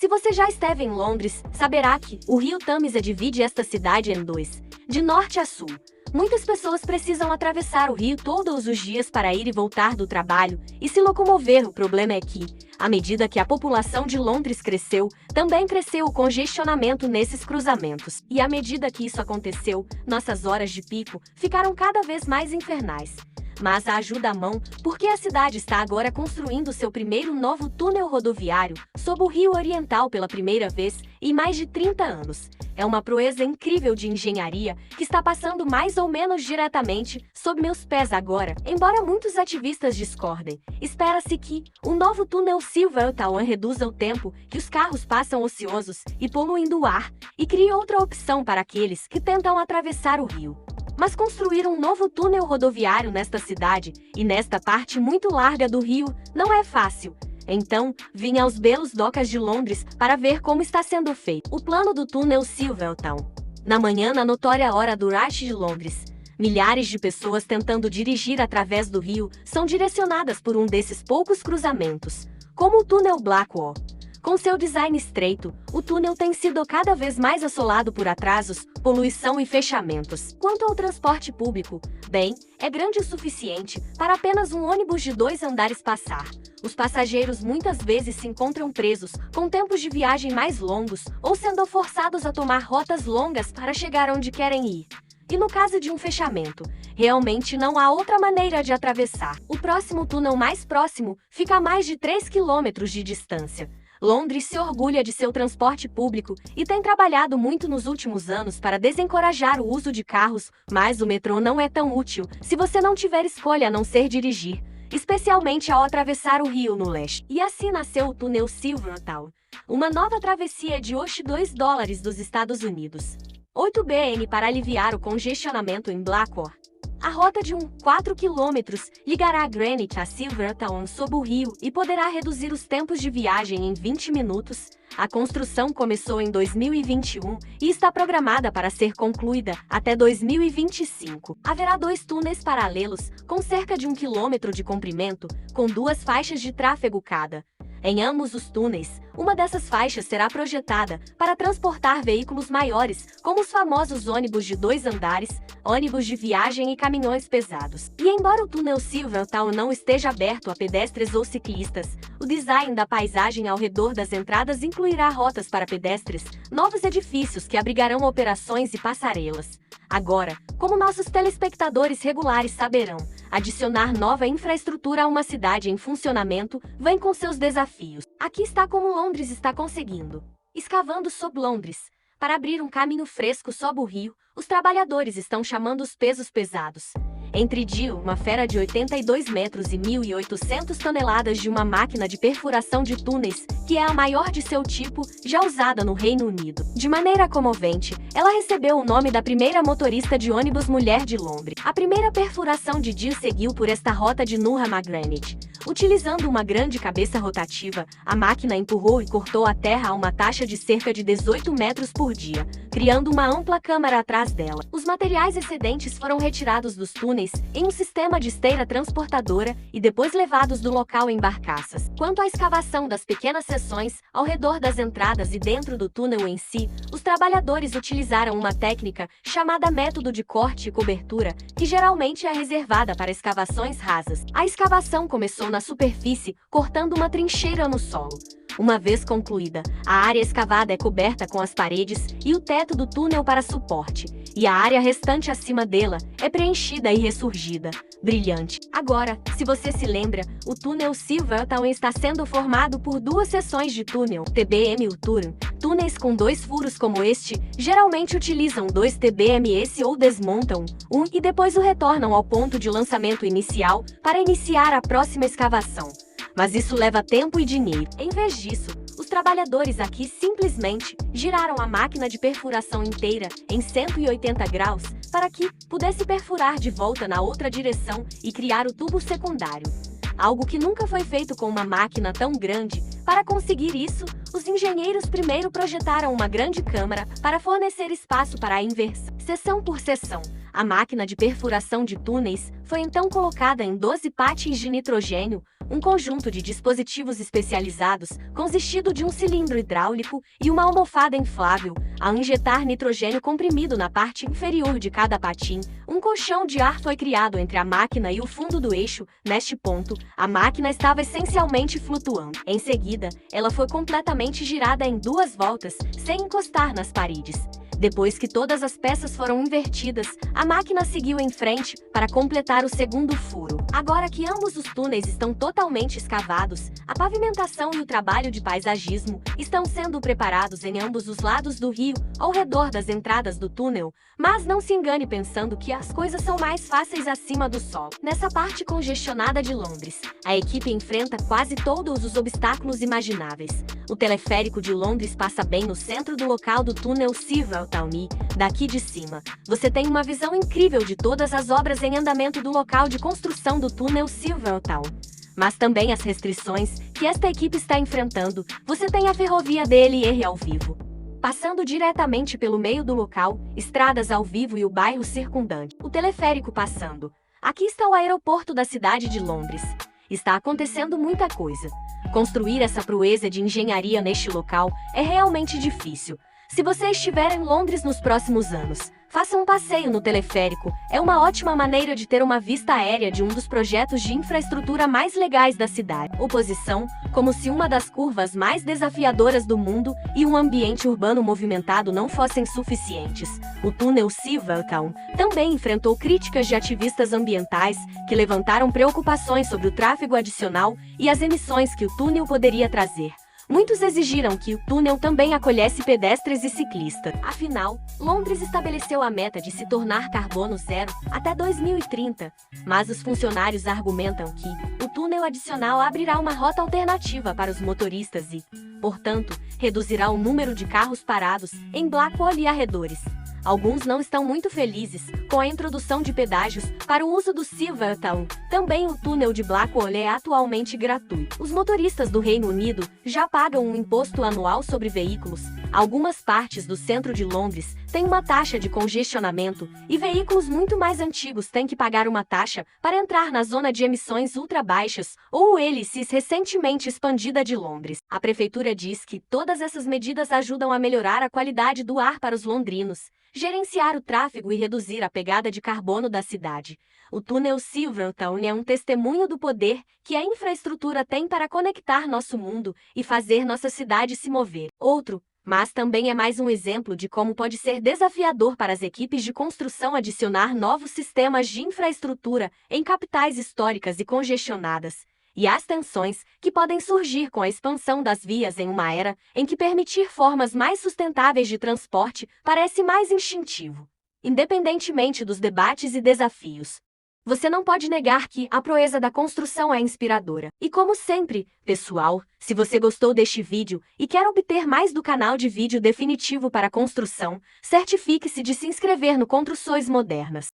Se você já esteve em Londres, saberá que o rio Tâmisa divide esta cidade em dois, de norte a sul. Muitas pessoas precisam atravessar o rio todos os dias para ir e voltar do trabalho e se locomover. O problema é que, à medida que a população de Londres cresceu, também cresceu o congestionamento nesses cruzamentos. E à medida que isso aconteceu, nossas horas de pico ficaram cada vez mais infernais. Mas a ajuda à mão, porque a cidade está agora construindo seu primeiro novo túnel rodoviário sob o Rio Oriental pela primeira vez em mais de 30 anos. É uma proeza incrível de engenharia que está passando mais ou menos diretamente sob meus pés agora, embora muitos ativistas discordem. Espera-se que o novo túnel Silvertown reduza o tempo que os carros passam ociosos e poluindo o ar, e crie outra opção para aqueles que tentam atravessar o rio. Mas construir um novo túnel rodoviário nesta cidade e nesta parte muito larga do rio não é fácil. Então, vim aos belos docas de Londres para ver como está sendo feito o plano do túnel Silvertown. Na manhã, na notória hora do rush de Londres, milhares de pessoas tentando dirigir através do rio são direcionadas por um desses poucos cruzamentos, como o túnel Blackwall. Com seu design estreito, o túnel tem sido cada vez mais assolado por atrasos, poluição e fechamentos. Quanto ao transporte público, bem, é grande o suficiente para apenas um ônibus de 2 andares passar. Os passageiros muitas vezes se encontram presos, com tempos de viagem mais longos, ou sendo forçados a tomar rotas longas para chegar onde querem ir. E no caso de um fechamento, realmente não há outra maneira de atravessar. O próximo túnel mais próximo fica a mais de 3 quilômetros de distância. Londres se orgulha de seu transporte público e tem trabalhado muito nos últimos anos para desencorajar o uso de carros, mas o metrô não é tão útil se você não tiver escolha a não ser dirigir, especialmente ao atravessar o rio no leste. E assim nasceu o túnel Silvertown, uma nova travessia de hoje $2 dos Estados Unidos. 8 BN para aliviar o congestionamento em Blackwall. A rota de 4 km ligará Greenwich a Silvertown sob o rio e poderá reduzir os tempos de viagem em 20 minutos. A construção começou em 2021 e está programada para ser concluída até 2025. Haverá 2 túneis paralelos, com cerca de 1 km de comprimento, com 2 faixas de tráfego cada. Em ambos os túneis, uma dessas faixas será projetada para transportar veículos maiores, como os famosos ônibus de 2 andares, ônibus de viagem e caminhões pesados. E embora o túnel Silvertown não esteja aberto a pedestres ou ciclistas, o design da paisagem ao redor das entradas incluirá rotas para pedestres, novos edifícios que abrigarão operações e passarelas. Agora, como nossos telespectadores regulares saberão, adicionar nova infraestrutura a uma cidade em funcionamento vem com seus desafios. Aqui está como Londres está conseguindo. Escavando sob Londres. Para abrir um caminho fresco sob o rio, os trabalhadores estão chamando os pesos pesados. Entre Jill, uma fera de 82 metros e 1.800 toneladas de uma máquina de perfuração de túneis, que é a maior de seu tipo, já usada no Reino Unido. De maneira comovente, ela recebeu o nome da primeira motorista de ônibus mulher de Londres. A primeira perfuração de Jill seguiu por esta rota de Newham a Greenwich. Utilizando uma grande cabeça rotativa, a máquina empurrou e cortou a terra a uma taxa de cerca de 18 metros por dia, criando uma ampla câmara atrás dela. Os materiais excedentes foram retirados dos túneis em um sistema de esteira transportadora e depois levados do local em barcaças. Quanto à escavação das pequenas seções ao redor das entradas e dentro do túnel em si, os trabalhadores utilizaram uma técnica chamada método de corte e cobertura, que geralmente é reservada para escavações rasas. A escavação começou na superfície, cortando uma trincheira no solo. Uma vez concluída, a área escavada é coberta com as paredes e o teto do túnel para suporte, e a área restante acima dela é preenchida e ressurgida, brilhante. Agora, se você se lembra, o túnel Silvertown está sendo formado por 2 seções de túnel, TBM e Turin. Túneis com 2 furos como este, geralmente utilizam 2 TBMS ou desmontam um e depois o retornam ao ponto de lançamento inicial para iniciar a próxima escavação. Mas isso leva tempo e dinheiro. Em vez disso, os trabalhadores aqui simplesmente giraram a máquina de perfuração inteira em 180 graus para que pudesse perfurar de volta na outra direção e criar o tubo secundário. Algo que nunca foi feito com uma máquina tão grande. Para conseguir isso, os engenheiros primeiro projetaram uma grande câmara para fornecer espaço para a inversão. Seção por seção, A máquina de perfuração de túneis foi então colocada em 12 patins de nitrogênio, um conjunto de dispositivos especializados consistido de um cilindro hidráulico e uma almofada inflável. Ao injetar nitrogênio comprimido na parte inferior de cada patim, um colchão de ar foi criado entre a máquina e o fundo do eixo. Neste ponto, a máquina estava essencialmente flutuando. Em seguida, ela foi completamente girada em 2 voltas, sem encostar nas paredes. Depois que todas as peças foram invertidas, a máquina seguiu em frente para completar o segundo furo. Agora que ambos os túneis estão totalmente escavados, a pavimentação e o trabalho de paisagismo estão sendo preparados em ambos os lados do rio, ao redor das entradas do túnel. Mas não se engane pensando que as coisas são mais fáceis acima do sol. Nessa parte congestionada de Londres, a equipe enfrenta quase todos os obstáculos imagináveis. O teleférico de Londres passa bem no centro do local do túnel Silvertown. Daqui de cima, você tem uma visão incrível de todas as obras em andamento do local de construção do túnel Silvertown. Mas também as restrições que esta equipe está enfrentando. Você tem a ferrovia DLR ao vivo, passando diretamente pelo meio do local, estradas ao vivo e o bairro circundante. O teleférico passando. Aqui está o aeroporto da cidade de Londres. Está acontecendo muita coisa. Construir essa proeza de engenharia neste local é realmente difícil. Se você estiver em Londres nos próximos anos, faça um passeio no teleférico. É uma ótima maneira de ter uma vista aérea de um dos projetos de infraestrutura mais legais da cidade. Oposição, como se uma das curvas mais desafiadoras do mundo e um ambiente urbano movimentado não fossem suficientes. O túnel Silvertown também enfrentou críticas de ativistas ambientais que levantaram preocupações sobre o tráfego adicional e as emissões que o túnel poderia trazer. Muitos exigiram que o túnel também acolhesse pedestres e ciclistas. Afinal, Londres estabeleceu a meta de se tornar carbono zero até 2030. Mas os funcionários argumentam que o túnel adicional abrirá uma rota alternativa para os motoristas e, portanto, reduzirá o número de carros parados em Blackwall e arredores. Alguns não estão muito felizes com a introdução de pedágios para o uso do Silvertown. Também o túnel de Blackwall é atualmente gratuito. Os motoristas do Reino Unido já pagam um imposto anual sobre veículos. Algumas partes do centro de Londres têm uma taxa de congestionamento e veículos muito mais antigos têm que pagar uma taxa para entrar na zona de emissões ultra baixas ou hélices recentemente expandida de Londres. A prefeitura diz que todas essas medidas ajudam a melhorar a qualidade do ar para os londrinos, gerenciar o tráfego e reduzir a pegada de carbono da cidade. O túnel Silvertown é um testemunho do poder que a infraestrutura tem para conectar nosso mundo e fazer nossa cidade se mover. Mas também é mais um exemplo de como pode ser desafiador para as equipes de construção adicionar novos sistemas de infraestrutura em capitais históricas e congestionadas. E as tensões que podem surgir com a expansão das vias em uma era em que permitir formas mais sustentáveis de transporte parece mais instintivo. Independentemente dos debates e desafios, você não pode negar que a proeza da construção é inspiradora. E como sempre, pessoal, se você gostou deste vídeo e quer obter mais do canal de vídeo definitivo para construção, certifique-se de se inscrever no Construções Modernas.